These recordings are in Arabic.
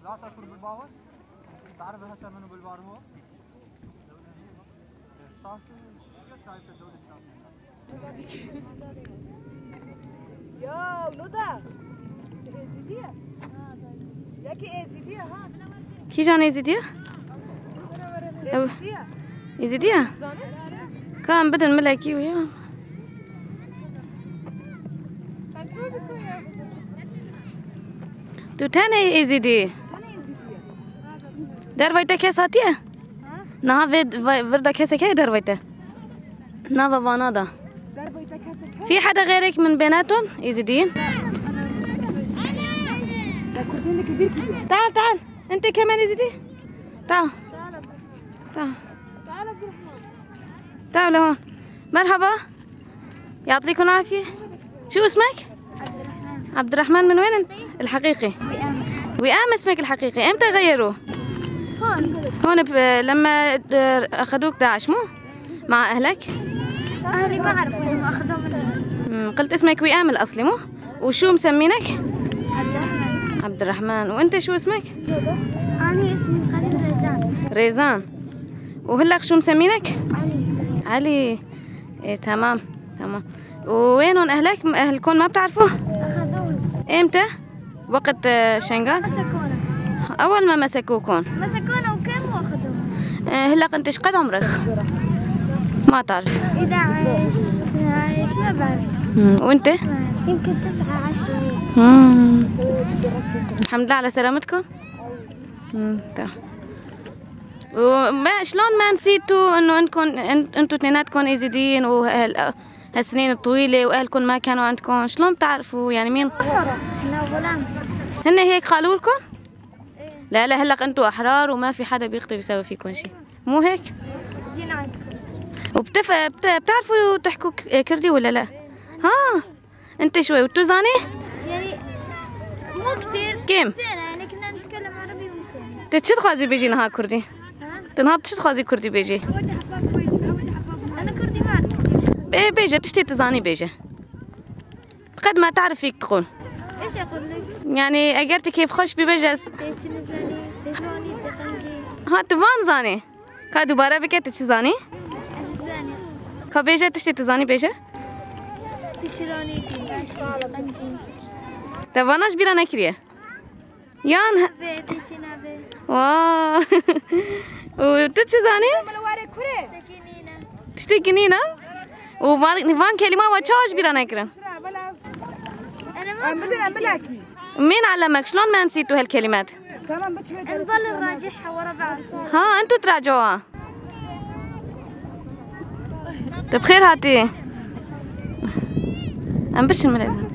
لا تشعر بالباور؟ تعرف هسه منو بالبار هو؟ صار كيف شايف الدولة الإسلامية؟ يا ولودا ايزيديا ياكي ايزيديا ها كي جان ايزيديا؟ ايزيديا كان بدن ملاكي ويا تو تاني ايزيدي درويتا كيس هاتيه؟ نها فردا كيسة كي درويتا نافا فانادا في حدا غيرك من بيناتهم ايزيديين؟ تعال تعال انت كمان ايزيدي تعال تعال تعال لهون مرحبا يعطيكم العافية شو اسمك؟ عبد الرحمن من وين الحقيقي؟ وئام اسمك الحقيقي امتى غيروه؟ هون لما اخذوك داعش مو؟ مع اهلك؟ اهلي ما اعرف وين اخذوه قلت اسمك وئام الاصلي مو؟ وشو مسمينك؟ عبد الرحمن. عبد الرحمن وانت شو اسمك؟ أنا اسمي القديم ريزان. ريزان وهلق شو مسمينك؟ علي. علي إيه تمام تمام ووينهم اهلك؟ اهلكم ما بتعرفوه؟ اخذوه. امتى؟ وقت شنغال؟ مسكونا. اول ما مسكوكم مسكونا وكم واخذوه. هلق انت ايش قد عمرك؟ ما تعرف. 11 12 ما بعرف. وانت؟ يمكن 9 10. الحمد لله على سلامتكم. تمام. وما شلون ما نسيتوا انه انتوا اثنيناتكم ايزيديين وهالسنين الطويله واهلكم ما كانوا عندكم، شلون بتعرفوا يعني مين؟ احنا غلام. هن هيك قالوا لكم؟ لا لا هلق انتوا احرار وما في حدا بيقدر يسوي فيكم شيء، مو هيك؟ جينا عندكم. بتعرفوا تحكوا كردي ولا لا؟ ها انت شوي وتوزاني؟ يعني مو كثير. كم؟ يعني كنا نتكلم عربي وسوري. تشد خازي بيجي نهار كردي؟ ها؟ تنهار تشد خازي كردي بيجي؟ انا كردي ما اعرف. بيجي تشتي تزاني بيجي قد ما تعرف فيك تقول. ايش اقول لك؟ يعني اجرتي كيف خوش ببجز ها تبان زاني كا دوباره بكي تشزاني زاني كا بيجي تشتي تزاني بيجي تشروني قنجي تباناش بيرا نكريه يان بيتي شنابي واه وتشزاني تشتي نينا وفان كلمه وتشاش بيرا نكره انا ما مين علمك شلون ما نسيتوا هالكلمات؟ نضل نراجعها ورا بعض. ها انتوا تراجعوها. طيب خير هاتي انبش الملل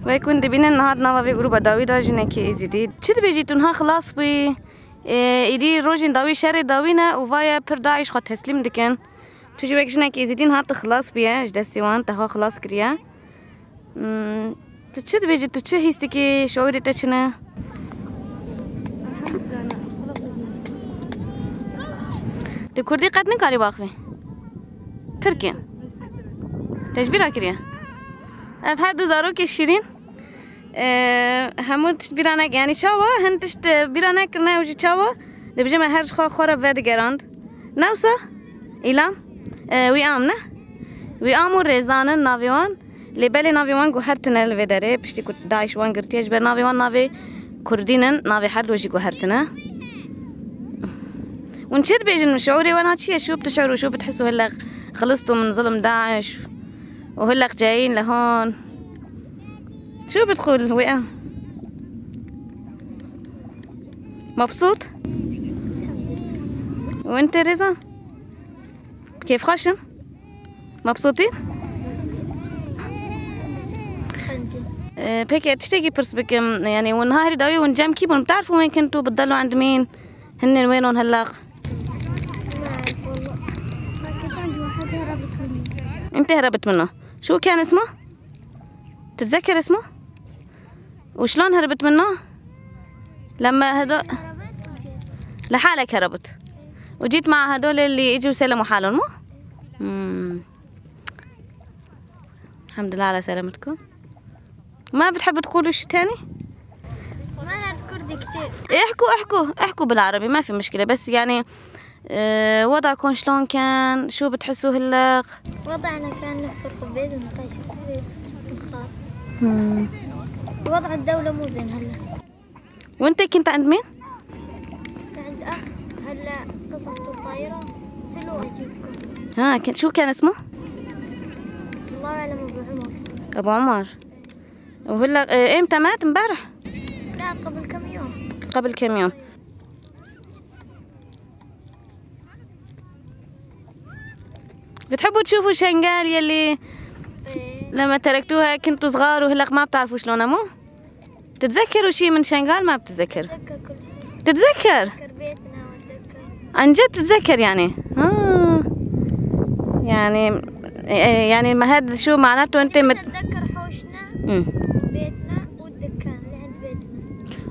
ويكون دبين النهار نوا في جروب داوي داجنا كي إزدي شد بيجيتون ها خلاص بي إيدي روجين داوي شر داوينا وفايا برداعيش خد تسليم دكان تجي بيجينا كي إزدين هات خلاص بيا جدستيوان تها خلاص كريا تشد بيجي تشو هيستكي شعوري تشنا تكردي قد نكاري باخي تركيا تجبيرها كريا اب هر دو زارو که شیرین همون تشت بیرانک یعنی چاوا هن تشت بیرانک کرنه وجی چاوا دبجه ما هرج خورا ود گراند نوسا ایلام ویام نه ویام و رزانن ناویوان لبلی ناویوان گو هر تنل وداره پشتی کت داعش وان گرتیج بر ناویوان ناوی کردینن ناوی هر لوجی گو هر تنه ونشد بيجن شعوري وانا هادشي شو بتشعروا شو بتحسوا هلا خلصتوا من ظلم داعش وهلا جايين لهون شو بتقول وئام مبسوط وانت رضا كيف خشن مبسوطين بيك تشتكي برسبك يعني والنهار داوي ونجام كيبون بتعرفوا وين كنتوا بتضلوا عند مين؟ هن وينهم هلا؟ ما أعرف والله. ما كنت عند واحد هربت مني. انت هربت منه، شو كان اسمه؟ تتذكر اسمه؟ وشلون هربت منه؟ لما هدول هربت وجيت. لحالك هربت وجيت مع هدول اللي اجوا سلموا حالهم مو؟ الحمد لله على سلامتكم. ما بتحبوا تقولوا شي تاني؟ ما أنا كردي كتير. احكوا بالعربي ما في مشكلة، بس يعني وضعكم شلون كان؟ شو بتحسوا هلا؟ وضعنا كان نفطر خبيز ونطيش خبيز ونخاف. وضع الدولة مو زين هلا. وانت كنت عند مين؟ عند أخ هلا قصفت الطائرة قلت له أجيكم. شو كان اسمه؟ الله أعلم أبو عمر. ابو عمر. وهلا امتى مات؟ امبارح؟ لا قبل كم يوم. قبل كم يوم. بتحبوا تشوفوا شنغال يلي لما تركتوها كنتوا صغار وهلا ما بتعرفوا شلونها مو؟ تتذكروا شي من شنغال؟ ما بتتذكر. أتذكر كل شيء. تتذكر؟ أتذكر بيتنا وأتذكر. عن جد تتذكر يعني؟ يعني ما هذا شو معناته انت أتذكر حوشنا بيتنا والدكان اللي عند بيتنا.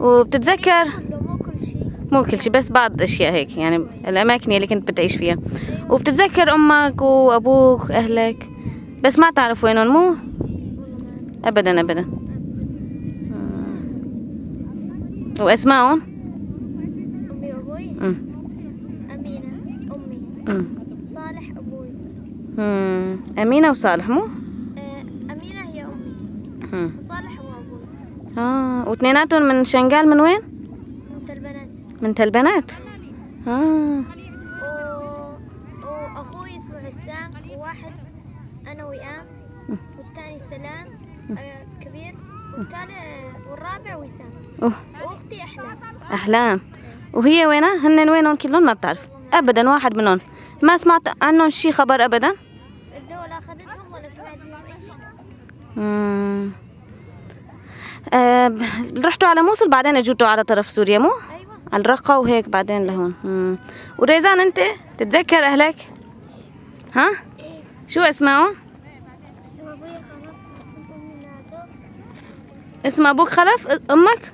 وبتتذكر كله مو كل شيء. مو كل شيء بس بعض الاشياء هيك يعني الاماكن اللي كنت بتعيش فيها. وبتتذكر امك وابوك اهلك بس ما تعرف وينهم مو؟ ابدا ابدا. واسمائهم؟ أمي وأبوي. أمينة أمي. صالح أبوي. أمينة وصالح مو؟ أمينة هي أمي. وصالح هو أبوي. واثنيناتهم من شنغال من وين؟ من تلبنات. من تلبنات. وأخوي اسمه عسام وواحد أنا وئام والثاني سلام كبير والرابع وسام. وأختي أحلام. وهي وينها؟ هن وينهم كلهم ما بتعرف أبدا واحد منهم؟ ما سمعت عنهم شي خبر أبدا؟ الدولة أخذتهم ولا سمعت بهم أي شيء. رحتوا على موصل بعدين اجوتوا على طرف سوريا مو؟ أيوة. على الرقة وهيك بعدين لهون. وريزان انت تتذكر اهلك؟ ها؟ إيه. شو اسمائهم؟ اسم أبوي خلف. اسم أمي نازو. اسم ابوك خلف؟ امك؟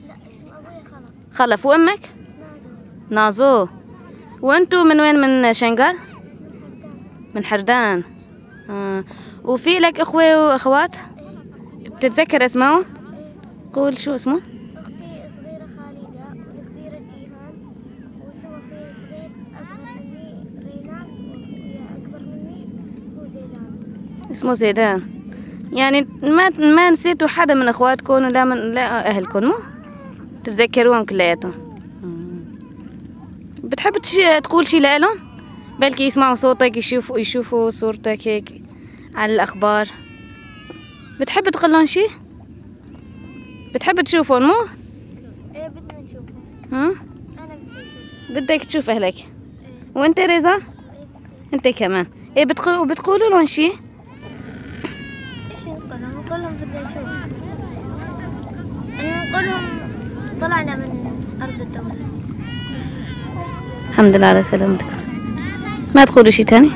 لا اسم أبوي خلف. وامك؟ نازو. وانتوا من وين؟ من شنغال؟ من حردان. وفي لك اخوة واخوات؟ بتتذكر اسمائهم؟ قول شو اسمه؟ أختي صغيرة خالدة والكبيرة جيهان واسم أخوي صغير أصغر مني ريناس وأخويا أكبر مني اسمه زيدان. يعني ما نسيتوا حدا من اخواتكم ولا من لا اهلكم مو؟ تتذكروهم كلياتهم. بتحب تقول شي لهم؟ بلكي يسمعوا صوتك يشوفوا صورتك هيك على الأخبار. بتحب تقول لهم شي؟ بتحب تشوفهم مو؟ إيه بدنا نشوفهم. أنا بدك تشوف أهلك. وأنت ريزا؟ أنت كمان. إيه بتقولوا لهم شي؟ إيش نقول لهم؟ نقول لهم بدنا نشوفهم. نقول لهم طلعنا من أرض الدولة. الحمد لله على سلامتك. ما تقولوا شي تاني؟